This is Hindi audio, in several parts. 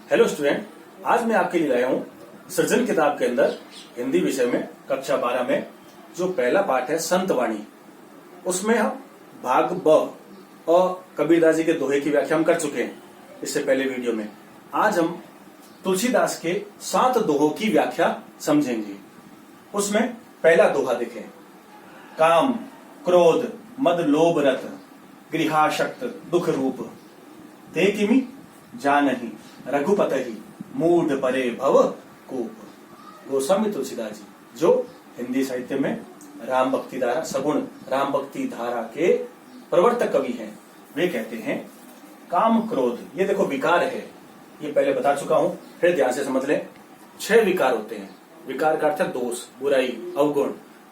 हेलो स्टूडेंट, आज मैं आपके लिए लाया हूँ सृजन किताब के अंदर हिंदी विषय में कक्षा 12 में जो पहला पाठ है संत वाणी। उसमें हम भाग ब और कबीरदास जी के दोहे की व्याख्या हम कर चुके हैं इससे पहले वीडियो में। आज हम तुलसीदास के 7 दोहों की व्याख्या समझेंगे। उसमें पहला दोहा देखें। काम क्रोध मद लोभ रत गृहाशक्त दुख रूप ते किमि जानहि रघुपतहि मूढ़ परे भव कूप। गोस्वामी तुलसीदास जी जो हिंदी साहित्य में राम भक्ति धारा सगुण राम भक्ति धारा के प्रवर्तक कवि हैं, वे कहते हैं काम क्रोध, ये देखो विकार है, ये पहले बता चुका हूं, फिर ध्यान से समझ लें। 6 विकार होते हैं। विकार का अर्थ है दोष, बुराई, अवगुण।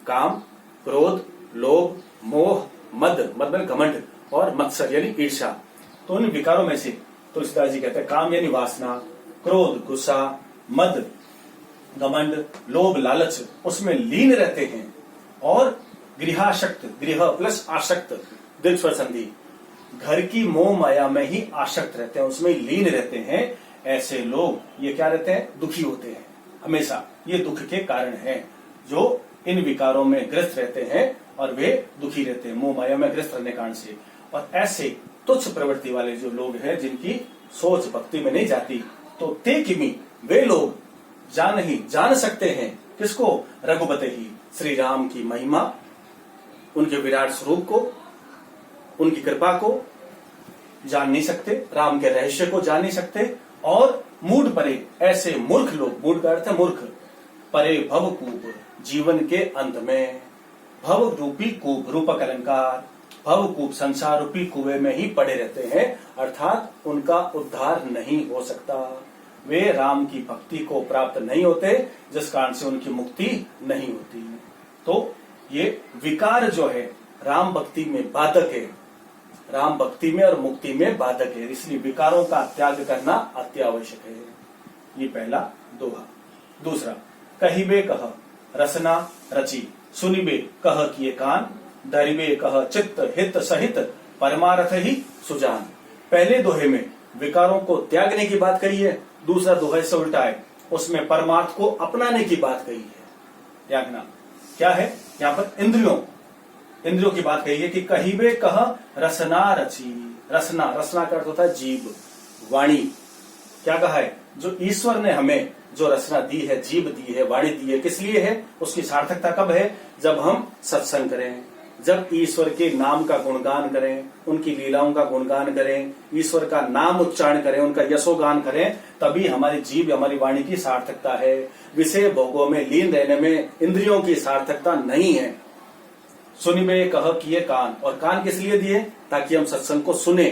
काम, क्रोध, लोभ, मोह, मद में घमंड और मत्सर यानी ईर्ष्या। तो उन विकारों में से तुलसीदास जी कहते हैं काम यानी वासना, क्रोध गुस्सा, मद घमंड, लोभ लालच उसमें लीन रहते हैं, और गृहाशक्त, गृह प्लस आशक्त दीर्घ स्वर संधि, घर की मोह माया में ही आशक्त रहते हैं, उसमें लीन रहते हैं। ऐसे लोग ये क्या रहते हैं? दुखी होते हैं हमेशा। ये दुख के कारण हैं जो इन विकारों में ग्रस्त रहते हैं और वे दुखी रहते हैं मोह माया में ग्रस्त रहने कारण से। और ऐसे तुच्छ प्रवृत्ति वाले जो लोग हैं जिनकी सोच भक्ति में नहीं जाती, तो ते किमि, वे लोग जान सकते हैं किसको? रघुपते ही, श्री राम की महिमा, उनके विराट स्वरूप को, उनकी कृपा को जान नहीं सकते, राम के रहस्य को जान नहीं सकते। और मूढ़ परे, ऐसे मूर्ख लोग, मूढ़ का अर्थ है मूर्ख, परे भव कूप, जीवन के अंत में भव रूपी कूप, रूपक अलंकार, भव कूप संसार रूपी कुएं में ही पड़े रहते हैं, अर्थात उनका उद्धार नहीं हो सकता। वे राम की भक्ति को प्राप्त नहीं होते, जिस कारण से उनकी मुक्ति नहीं होती। तो ये विकार जो है राम भक्ति में बाधक है, राम भक्ति में और मुक्ति में बाधक है, इसलिए विकारों का त्याग करना अत्यावश्यक है। ये पहला दोहा। दूसरा, कहिबे कह रसना रची, सुनिबे कह किए कान, धरिबे कह चित्त हित सहित, परमार्थ ही सुजान। पहले दोहे में विकारों को त्यागने की बात कही है, दूसरा दोहा इससे उल्टा है, उसमें परमार्थ को अपनाने की बात कही है। त्यागना क्या है? यहाँ पर इंद्रियों की बात कही है कि कहिबे कह रसना रची। रसना का अर्थ होता है जीव, वाणी। क्या कहा है? जो ईश्वर ने हमें जो रचना दी है, जीव दी है, वाणी दी है, किस लिए है? उसकी सार्थकता कब है? जब हम सत्संग करें, जब ईश्वर के नाम का गुणगान करें, उनकी लीलाओं का गुणगान करें, ईश्वर का नाम उच्चारण करें, उनका यशोगान करें, तभी हमारी जीव हमारी वाणी की सार्थकता है। विषय भोगों में लीन रहने में इंद्रियों की सार्थकता नहीं है। सुनिबे कह किए कान, और कान किस लिए दिए? ताकि हम सत्संग को सुने,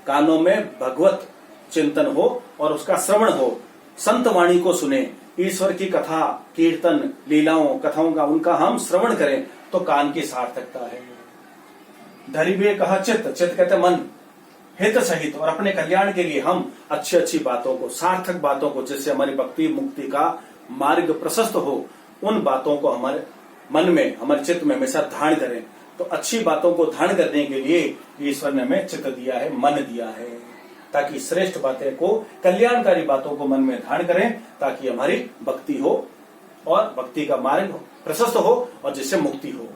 कानों में भगवत चिंतन हो और उसका श्रवण हो, संत वाणी को सुने, ईश्वर की कथा कीर्तन लीलाओं कथाओं का उनका हम श्रवण करें, तो कान की सार्थकता है। धरिबे कहा चित्त, चित्त कहते मन, हित सहित, और अपने कल्याण के लिए हम अच्छी अच्छी बातों को, सार्थक बातों को, जिससे हमारी भक्ति मुक्ति का मार्ग प्रशस्त हो, उन बातों को हमारे मन में, हमारे चित्त में हमेशा धारण करें। तो अच्छी बातों को धारण करने के लिए ईश्वर ने हमें चित्त दिया है, मन दिया है, ताकि श्रेष्ठ बातें को, कल्याणकारी बातों को मन में धारण करें, ताकि हमारी भक्ति हो और भक्ति का मार्ग प्रशस्त हो और जिससे मुक्ति हो।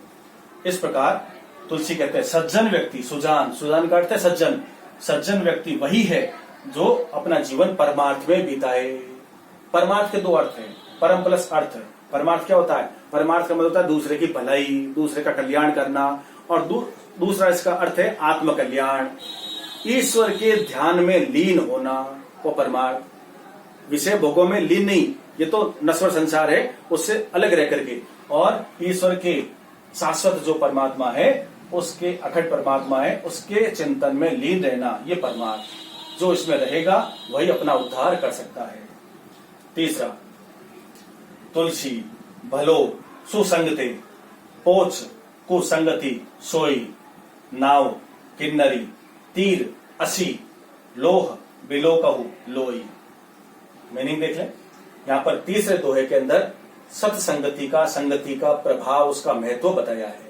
इस प्रकार तुलसी कहते हैं सज्जन व्यक्ति, सुजान का अर्थ है सज्जन। सज्जन व्यक्ति वही है जो अपना जीवन परमार्थ में बिताए। परमार्थ के 2 अर्थ हैं, परम प्लस अर्थ। परमार्थ क्या होता है? परमार्थ का मतलब होता है दूसरे की भलाई, दूसरे का कल्याण करना, और दूसरा इसका अर्थ है आत्म कल्याण, ईश्वर के ध्यान में लीन होना, वो परमार्थ। विषय भोगों में लीन नहीं, ये तो नश्वर संसार है, उससे अलग रह करके, और ईश्वर के शाश्वत जो परमात्मा है, उसके अखंड परमात्मा है, उसके चिंतन में लीन रहना, ये परमार्थ। जो इसमें रहेगा वही अपना उद्धार कर सकता है। तीसरा, तुलसी भलो सुसंगते, पोछ कुसंगति सोई, नाव किन्नरी तीर असी, लोह बिलोकहु लोई। मीनिंग देख लें। यहाँ पर तीसरे दोहे के अंदर सत्संगति का, संगति का प्रभाव, उसका महत्व बताया है।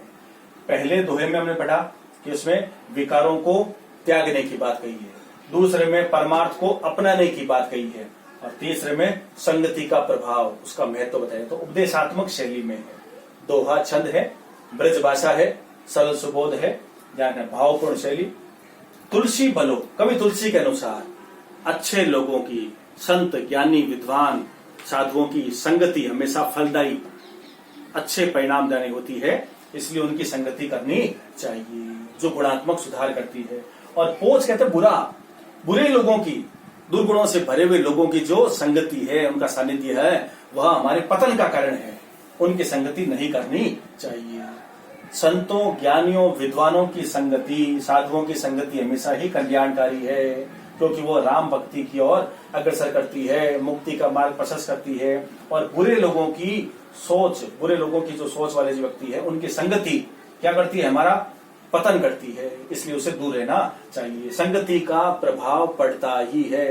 पहले दोहे में हमने पढ़ा कि उसमें विकारों को त्यागने की बात कही है, दूसरे में परमार्थ को अपनाने की बात कही है, और तीसरे में संगति का प्रभाव, उसका महत्व बताया। तो उपदेशात्मक शैली में है, दोहा छंद है, ब्रज भाषा है, सरल सुबोध है, ज्ञान है, भावपूर्ण शैली। तुलसी बलो, कवि तुलसी के अनुसार अच्छे लोगों की, संत ज्ञानी विद्वान साधुओं की संगति हमेशा फलदायी, अच्छे परिणाम देने होती है, इसलिए उनकी संगति करनी चाहिए, जो गुणात्मक सुधार करती है। और पोच कहते हैं बुरा, बुरे लोगों की, दुर्गुणों से भरे हुए लोगों की जो संगति है, उनका सानिध्य है, वह हमारे पतन का कारण है, उनकी संगति नहीं करनी चाहिए। संतों ज्ञानियों विद्वानों की संगति, साधुओं की संगति हमेशा ही कल्याणकारी है, क्योंकि वो राम भक्ति की ओर अग्रसर करती है, मुक्ति का मार्ग प्रशस्त करती है। और बुरे लोगों की सोच, बुरे लोगों की जो सोच वाले जो व्यक्ति है, उनकी संगति क्या करती है, हमारा पतन करती है, इसलिए उसे दूर रहना चाहिए। संगति का प्रभाव पड़ता ही है।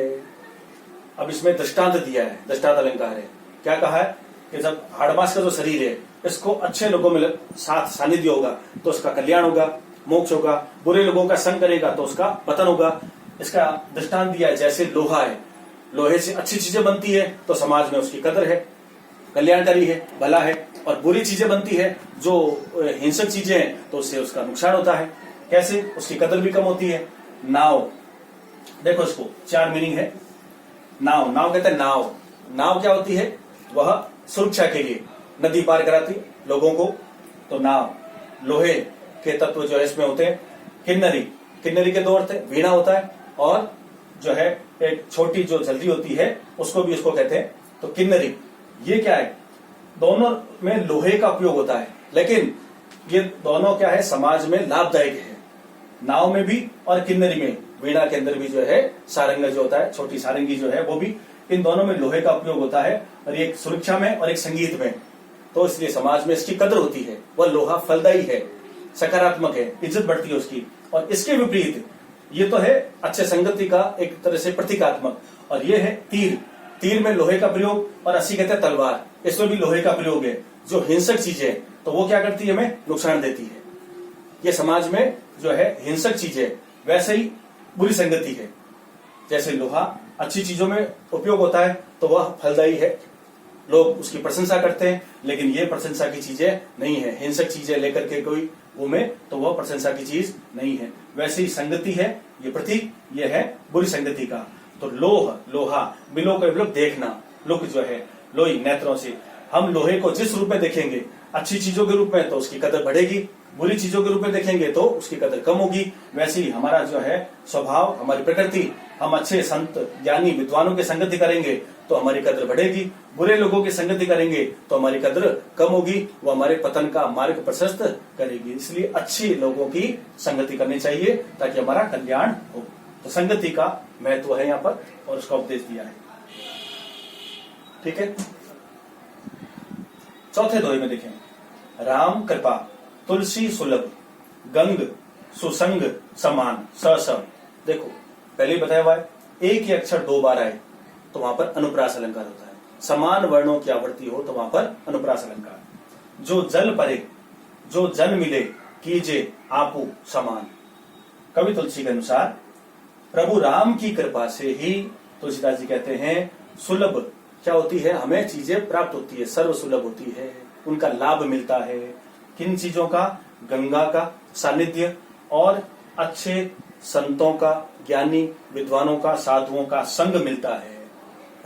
अब इसमें दृष्टांत दिया है, दृष्टांत अलंकार है। क्या कहा है कि जब हाड़मास का जो शरीर है, इसको अच्छे लोगों में साथ सानिध्य होगा तो उसका कल्याण होगा, मोक्ष होगा। बुरे लोगों का संग करेगा तो उसका पतन होगा। इसका दृष्टांत दिया है, जैसे लोहा है, लोहे से अच्छी चीजें बनती है तो समाज में उसकी कदर है, कल्याणकारी है, भला है। और बुरी चीजें बनती है, जो हिंसक चीजें हैं, तो उससे उसका नुकसान होता है। कैसे? उसकी कदर भी कम होती है। नाव, देखो इसको 4 मीनिंग है। नाव, नाव कहते हैं नाव, नाव क्या होती है, वह सुरक्षा के लिए नदी पार कराती लोगों को, तो नाव। लोहे के तत्व जो है इसमें होते हैं। किन्नरी, किन्नरी के 2 अर्थ है, वीणा होता है, और जो है एक छोटी जो जल्दी होती है उसको भी उसको कहते हैं, तो किन्नरी। ये क्या है, दोनों में लोहे का उपयोग होता है, लेकिन ये दोनों क्या है, समाज में लाभदायक है। नाव में भी और किन्नरी में, वीणा के अंदर भी जो है सारंग जो होता है, छोटी सारंगी जो है वो भी, इन दोनों में लोहे का उपयोग होता है, और एक सुरक्षा में और एक संगीत में। तो इसलिए समाज में इसकी कदर होती है। वह लोहा फलदायी है, सकारात्मक है, इज्जत बढ़ती है उसकी। और इसके विपरीत ये तो है अच्छे संगति का एक तरह से प्रतीकात्मक, और ये है तीर। तीर में लोहे का प्रयोग, और अस्सी कहते हैं तलवार, इसमें भी लोहे का प्रयोग है। जो हिंसक चीजें तो वो क्या करती है, हमें नुकसान देती है। ये समाज में जो है हिंसक चीजें, वैसे ही बुरी संगति है। जैसे लोहा अच्छी चीजों में उपयोग होता है तो वह फलदायी है, लोग उसकी प्रशंसा करते हैं, लेकिन ये प्रशंसा की चीजें नहीं है। हिंसक चीजें लेकर के कोई घूमे तो वह प्रशंसा की चीज नहीं है। वैसे ही संगति है, ये प्रतीक, ये है बुरी संगति का। तो लोह, लोहा, बिलो का विलोप देखना, लुक जो है लोही नेत्रों से। हम लोहे को जिस रूप में देखेंगे, अच्छी चीजों के रूप में, तो उसकी कदर बढ़ेगी, बुरी चीजों के रूप में देखेंगे तो उसकी कदर कम होगी। वैसे ही हमारा जो है स्वभाव, हमारी प्रकृति, हम अच्छे संत ज्ञानी विद्वानों की संगति करेंगे तो हमारी कदर बढ़ेगी, बुरे लोगों की संगति करेंगे तो हमारी कदर कम होगी, वो हमारे पतन का मार्ग प्रशस्त करेगी। इसलिए अच्छी लोगों की संगति करनी चाहिए ताकि हमारा कल्याण हो। तो संगति का महत्व है यहाँ पर, और उसका उपदेश दिया है। ठीक है, चौथे दोहे में देखें, राम कृपा तुलसी सुलभ गंग सुसंग समान स। देखो पहले बताया हुआ है, एक ही अक्षर 2 बार आए तो वहां पर अनुप्रास अलंकार होता है। समान वर्णों की आवृत्ति हो तो वहां पर अनुप्रास अलंकार। जो जल परे जो जन मिले कीजे आपू समान। कवि तुलसी के अनुसार प्रभु राम की कृपा से ही, तुलसीदास जी कहते हैं, सुलभ क्या होती है, हमें चीजें प्राप्त होती है, सर्व सुलभ होती है, उनका लाभ मिलता है। किन चीजों का? गंगा का सानिध्य और अच्छे संतों का, ज्ञानी विद्वानों का, साधुओं का संग मिलता है।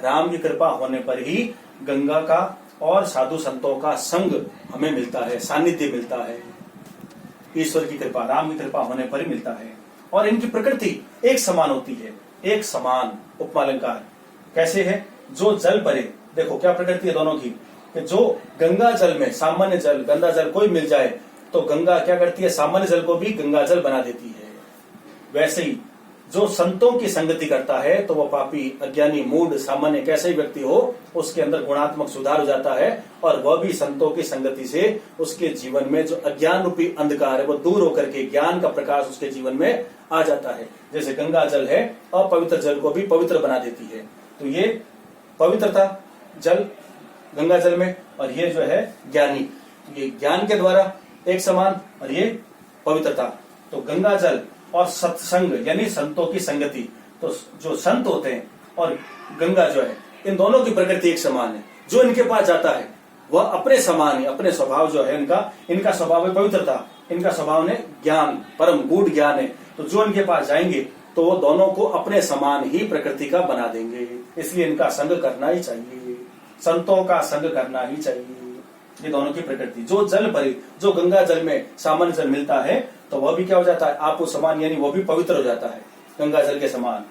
राम की कृपा होने पर ही गंगा का और साधु संतों का संग हमें मिलता है, सानिध्य मिलता है। ईश्वर की कृपा, राम की कृपा होने पर ही मिलता है। और इनकी प्रकृति एक समान होती है, एक समान। उपमालंकार कैसे है? जो जल परे, देखो क्या प्रकृति है दोनों की, कि जो गंगा जल में सामान्य जल, गंगा जल कोई मिल जाए तो गंगा क्या करती है, सामान्य जल को भी गंगा जल बना देती है। वैसे ही जो संतों की संगति करता है तो वह पापी, अज्ञानी, मूढ़, सामान्य कैसे ही व्यक्ति हो, उसके अंदर गुणात्मक सुधार हो जाता है, और वह भी संतों की संगति से उसके जीवन में जो अज्ञान रूपी अंधकार है वो दूर होकर के ज्ञान का प्रकाश उसके जीवन में आ जाता है। जैसे गंगा जल है, अपवित्र जल को भी पवित्र बना देती है। तो ये पवित्रता जल गंगा जल में, और ये जो है ज्ञानी, ये ज्ञान के द्वारा एक समान, और ये पवित्रता। तो गंगा जल और सत्संग यानी संतों की संगति, तो जो संत होते हैं और गंगा जो है, इन दोनों की प्रकृति एक समान है। जो इनके पास जाता है वह अपने समान ही, अपने स्वभाव जो है इनका स्वभाव है पवित्रता, इनका स्वभाव ने ज्ञान, परम गूढ़ ज्ञान है। तो जो इनके पास जाएंगे तो वो दोनों को अपने समान ही प्रकृति का बना देंगे। इसलिए इनका संग करना ही चाहिए, संतों का संग करना ही चाहिए। ये दोनों की प्रकृति, जो जल भरी, जो गंगा जल में सामान्य जल मिलता है तो वह भी क्या हो जाता है, आपको समान, यानी वो भी पवित्र हो जाता है, गंगा जल के समान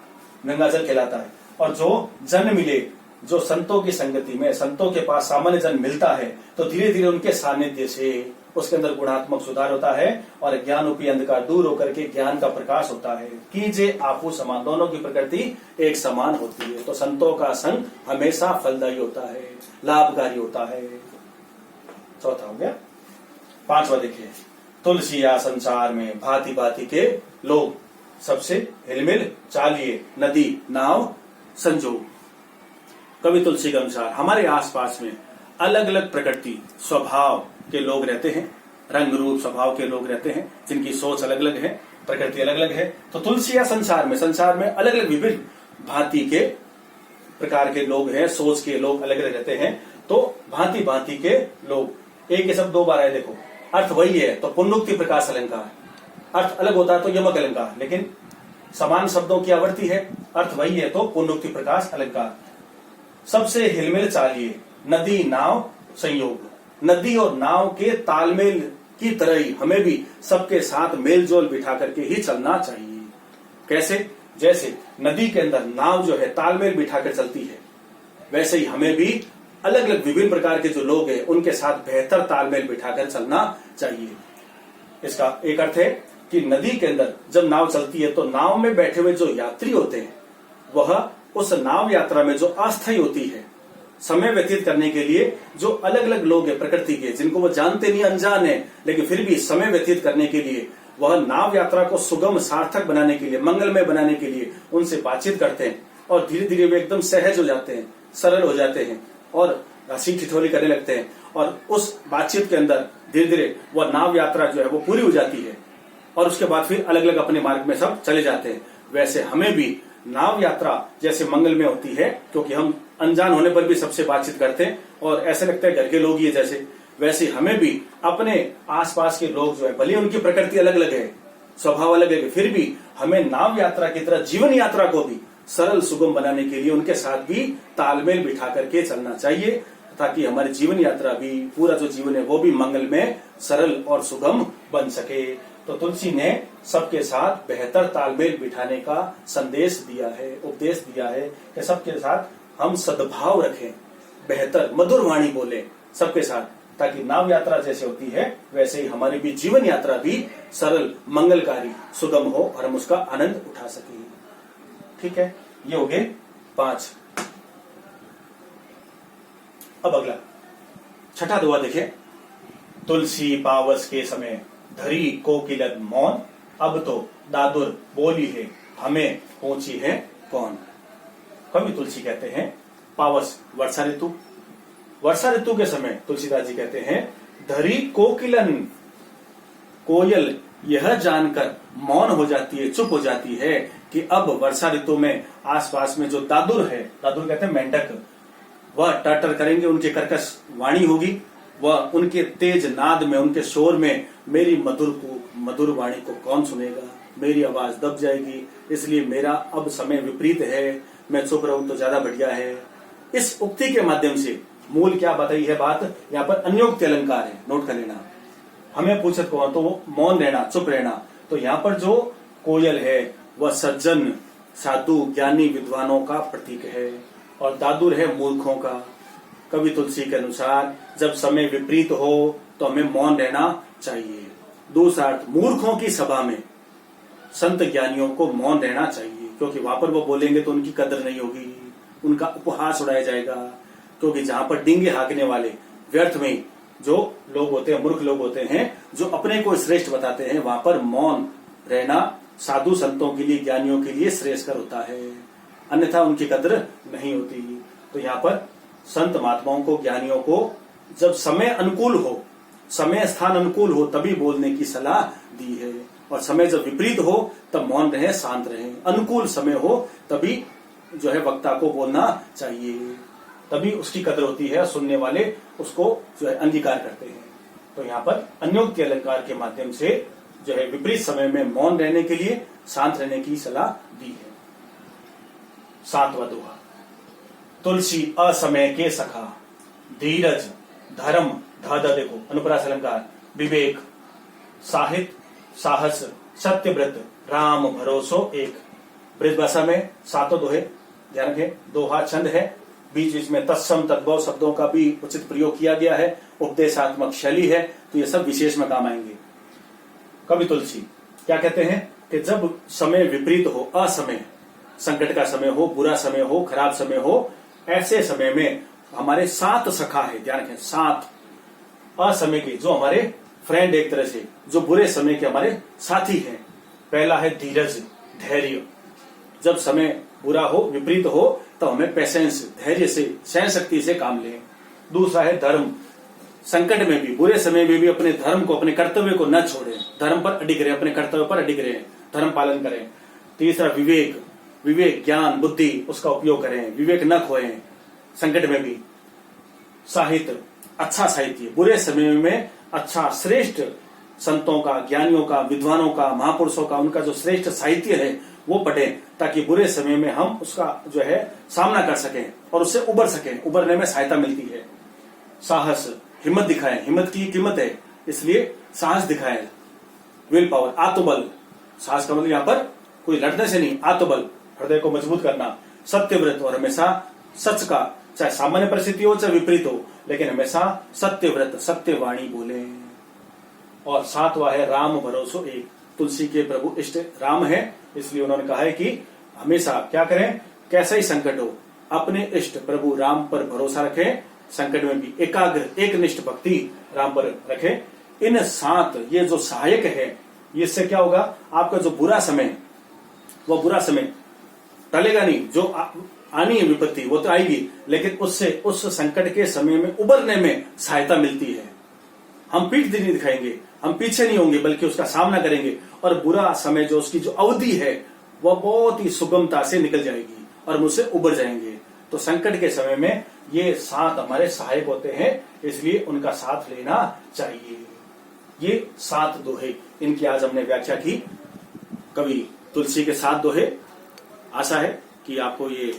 गंगा जल कहलाता है। और जो जन मिले, जो संतों की संगति में, संतों के पास सामान्य जन मिलता है तो धीरे धीरे उनके सानिध्य से उसके अंदर गुणात्मक सुधार होता है और ज्ञान रूपी अंधकार दूर होकर के ज्ञान का प्रकाश होता है। कीजे आपू समान, दोनों की प्रकृति एक समान होती है। तो संतों का संग हमेशा फलदायी होता है, लाभकारी होता है। चौथा हो गया। पांचवा देखिए, तुलसी या संसार में भांति भांति के लोग, सबसे हिलमिल चालिए, नदी नाव संजोग। कवि तुलसी के अनुसार हमारे आसपास में अलग अलग प्रकृति स्वभाव के लोग रहते हैं, रंग रूप स्वभाव के लोग रहते हैं, जिनकी सोच अलग अलग है, प्रकृति अलग अलग है। तो तुलसी या संसार में अलग अलग विभिन्न भांति के प्रकार के लोग हैं, सोच के लोग अलग अलग रहते हैं। तो भांति भांति के लोग, एक ही शब्द दो बार है, देखो अर्थ वही है। तो पुनरुक्ति प्रकाश अलंकार, अर्थ अलग होता है तो यमक अलंकार, लेकिन समान शब्दों की आवृत्ति है, अर्थ वही है तो पुनरुक्ति प्रकाश अलंकार। सबसे हिलमिल चालिए, नदी नाव संयोग। नदी और नाव के तालमेल की तरह ही हमें भी सबके साथ मेल जोल बिठा करके ही चलना चाहिए। कैसे? जैसे नदी के अंदर नाव जो है तालमेल बिठाकर चलती है, वैसे ही हमें भी अलग अलग विभिन्न प्रकार के जो लोग हैं उनके साथ बेहतर तालमेल बिठाकर चलना चाहिए। इसका एक अर्थ है कि नदी के अंदर जब नाव चलती है तो नाव में बैठे हुए जो यात्री होते हैं वह उस नाव यात्रा में जो अस्थायी होती है, समय व्यतीत करने के लिए जो अलग अलग लोग हैं प्रकृति के, जिनको वो जानते नहीं, अनजान है, लेकिन फिर भी समय व्यतीत करने के लिए वह नाव यात्रा को सुगम सार्थक बनाने के लिए, मंगलमय बनाने के लिए उनसे बातचीत करते हैं और धीरे धीरे वे एकदम सहज हो जाते हैं, सरल हो जाते हैं और हंसी ठिठोली करने लगते हैं। और उस बातचीत के अंदर धीरे धीरे वह नाव यात्रा जो है वो पूरी हो जाती है और उसके बाद फिर अलग अलग अपने मार्ग में सब चले जाते हैं। वैसे हमें भी नाव यात्रा जैसे मंगलमय होती है, क्योंकि हम अनजान होने पर भी सबसे बातचीत करते हैं और ऐसे लगता है घर के लोग ही है जैसे, वैसे हमें भी अपने आसपास के लोग जो है, भले उनकी प्रकृति अलग अलग है, स्वभाव अलग है, फिर भी हमें नाव यात्रा की तरह जीवन यात्रा को भी सरल सुगम बनाने के लिए उनके साथ भी तालमेल बिठा करके चलना चाहिए, ताकि हमारी जीवन यात्रा भी, पूरा जो जीवन है वो भी मंगलमय, सरल और सुगम बन सके। तो तुलसी ने सबके साथ बेहतर तालमेल बिठाने का संदेश दिया है, उपदेश दिया है कि सबके साथ हम सद्भाव रखें, बेहतर मधुर वाणी बोले सबके साथ, ताकि नाव यात्रा जैसे होती है वैसे ही हमारी भी जीवन यात्रा भी सरल, मंगलकारी, सुगम हो और हम उसका आनंद उठा सके। ठीक है, ये हो गए 5। अब अगला छठा दोहा देखिए। तुलसी पावस के समय धरी कोकिलन मौन, अब तो दादुर बोली है हमें पहुंची है कौन। कवि तुलसी कहते हैं पावस वर्षा ऋतु, वर्षा ऋतु के समय तुलसीदास जी कहते हैं धरी कोकिलन, कोयल यह जानकर मौन हो जाती है, चुप हो जाती है कि अब वर्षा ऋतु में आसपास में जो दादुर है, दादुर कहते हैं मेंढक, वह टटर करेंगे, उनकी कर्कश वाणी होगी, वह उनके तेज नाद में, उनके शोर में मेरी मधुर वाणी को कौन सुनेगा, मेरी आवाज दब जाएगी, इसलिए मेरा अब समय विपरीत है, मैं चुप रहूं तो ज्यादा बढ़िया है। इस उक्ति के माध्यम से मूल क्या बताई है बात, यहाँ पर अन्योक्ति अलंकार है, नोट कर लेना। हमें पूछत कौन, तो वो मौन रहना, चुप रहना। तो यहाँ पर जो कोयल है वह सज्जन, साधु, ज्ञानी, विद्वानों का प्रतीक है और दादुर है मूर्खों का। कवि तुलसी के अनुसार जब समय विपरीत हो तो हमें मौन रहना चाहिए। दूसरा अर्थ, मूर्खों की सभा में संत ज्ञानियों को मौन रहना चाहिए, क्योंकि वहां पर वो बोलेंगे तो उनकी कदर नहीं होगी, उनका उपहास उड़ाया जाएगा। क्योंकि जहां पर डींगे हाँकने वाले, व्यर्थ में जो लोग होते हैं, मूर्ख लोग होते हैं, जो अपने को श्रेष्ठ बताते हैं, वहां पर मौन रहना साधु संतों के लिए, ज्ञानियों के लिए श्रेष्ठकर होता है, अन्यथा उनकी कदर नहीं होती। तो यहाँ पर संत महात्माओं को, ज्ञानियों को जब समय अनुकूल हो, समय स्थान अनुकूल हो, तभी बोलने की सलाह दी है। और समय जब विपरीत हो तब मौन रहे, शांत रहे। अनुकूल समय हो तभी जो है वक्ता को बोलना चाहिए, तभी उसकी कदर होती है, सुनने वाले उसको जो है अंगीकार करते हैं। तो यहाँ पर अन्योक्ति अलंकार के माध्यम से जो है विपरीत समय में मौन रहने के लिए, शांत रहने की सलाह दी है। 7वां दोहा, तुलसी असमय के सखा, धीरज, धर्म, धाधा देखो अनुप्रास अलंकार, विवेक, साहित्य, साहस, सत्यव्रत, राम भरोसो एक। ब्रजभाषा में 7 दोहे, ध्यान रखें, दोहा छंद है, बीच बीच में तत्सम तद्भव शब्दों का भी उचित प्रयोग किया गया है, उपदेशात्मक शैली है, तो ये सब विशेष में काम आएंगे। कवि तुलसी क्या कहते हैं कि जब समय विपरीत हो, असमय, संकट का समय हो, बुरा समय हो, खराब समय हो, ऐसे समय में हमारे 7 सखा है, ध्यान रखें 7 असमय के, जो हमारे फ्रेंड एक तरह से, जो बुरे समय के हमारे साथी हैं। पहला है धीरज, धैर्य, जब समय बुरा हो, विपरीत हो, तो हमें पेशेंस, धैर्य से, सहन शक्ति से काम लें। दूसरा है धर्म, संकट में भी, बुरे समय में भी अपने धर्म को, अपने कर्तव्य को न छोड़ें, धर्म पर अडिग रहे, अपने कर्तव्य पर अडिग रहे, धर्म पालन करें। तीसरा विवेक, विवेक, ज्ञान, बुद्धि, उसका उपयोग करें, विवेक न खोएं संकट में भी। साहित्य, अच्छा साहित्य, बुरे समय में अच्छा श्रेष्ठ संतों का, ज्ञानियों का, विद्वानों का, महापुरुषों का, उनका जो श्रेष्ठ साहित्य है वो पढ़ें, ताकि बुरे समय में हम उसका जो है सामना कर सकें और उससे उबर सकें, उबरने में सहायता मिलती है। साहस, हिम्मत दिखाएं, हिम्मत की कीमत है, इसलिए साहस दिखाएं। विल पावर, आत्मबल, साहस का मतलब यहाँ पर कोई लड़ने से नहीं, आत्मबल, हृदय को मजबूत करना। सत्यव्रत, और हमेशा सच का, चाहे सामान्य परिस्थिति हो चाहे विपरीत हो, लेकिन हमेशा सत्यव्रत, सत्यवाणी बोले। और 7वां है राम भरोसो एक, तुलसी के प्रभु इष्ट राम है, इसलिए उन्होंने कहा है कि हमेशा क्या करें, कैसा ही संकट हो, अपने इष्ट प्रभु राम पर भरोसा रखें, संकट में भी एकाग्र एकनिष्ठ भक्ति राम पर रखें। इन 7 ये जो सहायक है, इससे क्या होगा, आपका जो बुरा समय, वो बुरा समय टलेगा नहीं, जो आनी है विपत्ति वो तो आएगी, लेकिन उससे, उस संकट के समय में उबरने में सहायता मिलती है। हम पीठ नहीं दिखाएंगे, हम पीछे नहीं होंगे, बल्कि उसका सामना करेंगे, और बुरा समय जो उसकी जो अवधि है वह बहुत ही सुगमता से निकल जाएगी और मुझसे उबर जाएंगे। तो संकट के समय में ये 7 हमारे सहायक होते हैं, इसलिए उनका साथ लेना चाहिए। ये 7 दोहे, इनकी आज हमने व्याख्या की, कवि तुलसी के 7 दोहे। आशा है कि आपको ये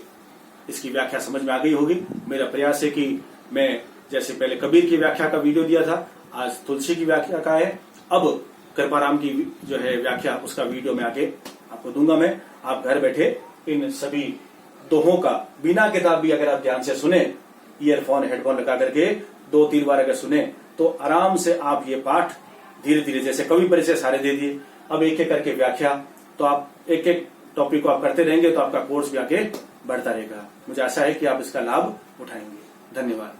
इसकी व्याख्या समझ में आ गई होगी। मेरा प्रयास है कि मैं जैसे पहले कबीर की व्याख्या का वीडियो दिया था, आज तुलसी की व्याख्या का है, अब कृपाराम की जो है व्याख्या, उसका वीडियो में आके आपको दूंगा मैं। आप घर बैठे इन सभी दोहों का बिना किताब भी अगर आप ध्यान से सुने, ईयरफोन हेडफोन लगा करके 2-3 बार अगर सुने, तो आराम से आप ये पाठ धीरे धीरे, जैसे कवि परिचय सारे दे दिए, अब एक एक करके व्याख्या, तो आप एक एक टॉपिक को आप करते रहेंगे तो आपका कोर्स भी आगे बढ़ता रहेगा। मुझे आशा है कि आप इसका लाभ उठाएंगे। धन्यवाद।